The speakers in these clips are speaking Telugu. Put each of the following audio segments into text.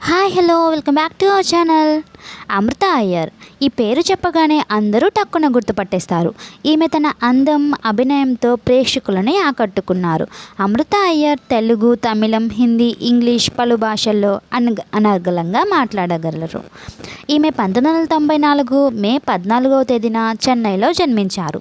Hi hello welcome back to our channel. Amritha Iyer ఈ పేరు చెప్పగానే అందరూ టక్కున గుర్తుపట్టేస్తారు. ఈమె తన అందం, అభినయంతో ప్రేక్షకులని ఆకట్టుకున్నారు. అమృత అయ్యర్ తెలుగు, తమిళం, హిందీ, ఇంగ్లీష్ పలు భాషల్లో అనర్గళంగా మాట్లాడగలరు. ఈమె 1994 మే 14వ తేదీన చెన్నైలో జన్మించారు.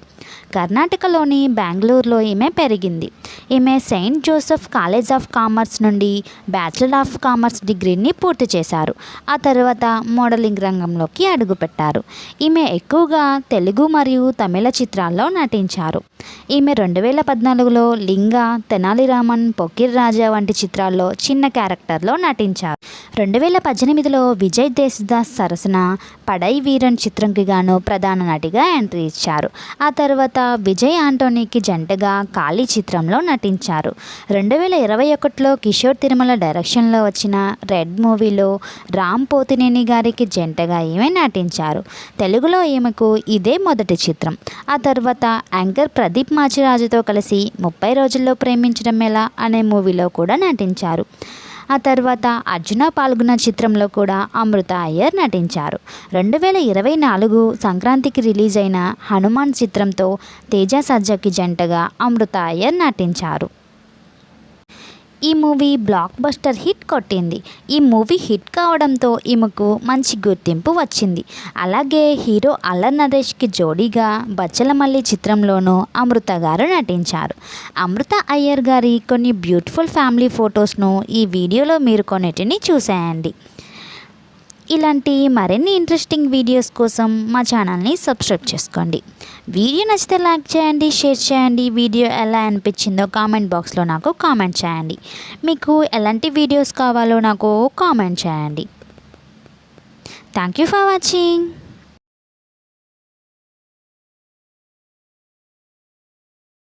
కర్ణాటకలోని బెంగళూరులో ఈమె పెరిగింది. ఈమె Saint Joseph college of commerce నుండి బ్యాచిలర్ ఆఫ్ కామర్స్ డిగ్రీని పూర్తి చేశారు. ఆ తర్వాత మోడలింగ్ రంగంలోకి అడుగుపెట్టారు. ఈమె ఎక్కువగా తెలుగు మరియు తమిళ చిత్రాల్లో నటించారు. ఈమె 2014లో లింగ, తెనాలి రామన్, పొకిర్ రాజా వంటి చిత్రాల్లో చిన్న క్యారెక్టర్లో నటించారు. 2018లో విజయ్ దేశదాస్ సరసన పడై వీరన్ చిత్రంకి గాను ప్రధాన నటిగా ఎంట్రీ ఇచ్చారు. ఆ తర్వాత విజయ్ ఆంటోనీకి జంటగా కాళీ చిత్రంలో నటించారు. 2021లో కిషోర్ తిరుమల డైరెక్షన్లో వచ్చిన రెడ్ మూవీలో రామ్ పోతినేని గారికి జంటగా ఈమె నటించారు. తెలుగులో ఈమెకు ఇదే మొదటి చిత్రం. ఆ తర్వాత యాంకర్ ప్రదీప్ మాచిరాజుతో కలిసి 30 రోజుల్లో ప్రేమించడం ఎలా అనే మూవీలో కూడా నటించారు. ఆ తర్వాత అర్జున పాల్గొన్న చిత్రంలో కూడా అమృత అయ్యర్ నటించారు. 2024 సంక్రాంతికి రిలీజ్ అయిన హనుమాన్ చిత్రంతో తేజ సజ్జకి జంటగా అమృత అయ్యర్ నటించారు. ఈ మూవీ బ్లాక్ బస్టర్ హిట్ కొట్టింది. ఈ మూవీ హిట్ కావడంతో ఈమెకు మంచి గుర్తింపు వచ్చింది. అలాగే హీరో అల్లరి నరేష్కి జోడీగా బచ్చలమల్లి చిత్రంలోనూ అమృత గారు నటించారు. అమృత అయ్యర్ గారి కొన్ని బ్యూటిఫుల్ ఫ్యామిలీ ఫొటోస్ను ఈ వీడియోలో మీరు కొన్నిటిని చూసేయండి. ఇలాంటి మరిన్ని ఇంట్రెస్టింగ్ వీడియోస్ కోసం మా ఛానల్ని సబ్స్క్రైబ్ చేసుకోండి. వీడియో నచ్చితే లైక్ చేయండి, షేర్ చేయండి. వీడియో ఎలా అనిపించిందో కామెంట్ బాక్స్లో నాకు కామెంట్ చేయండి. మీకు ఎలాంటి వీడియోస్ కావాలో నాకు కామెంట్ చేయండి. Thank you for watching.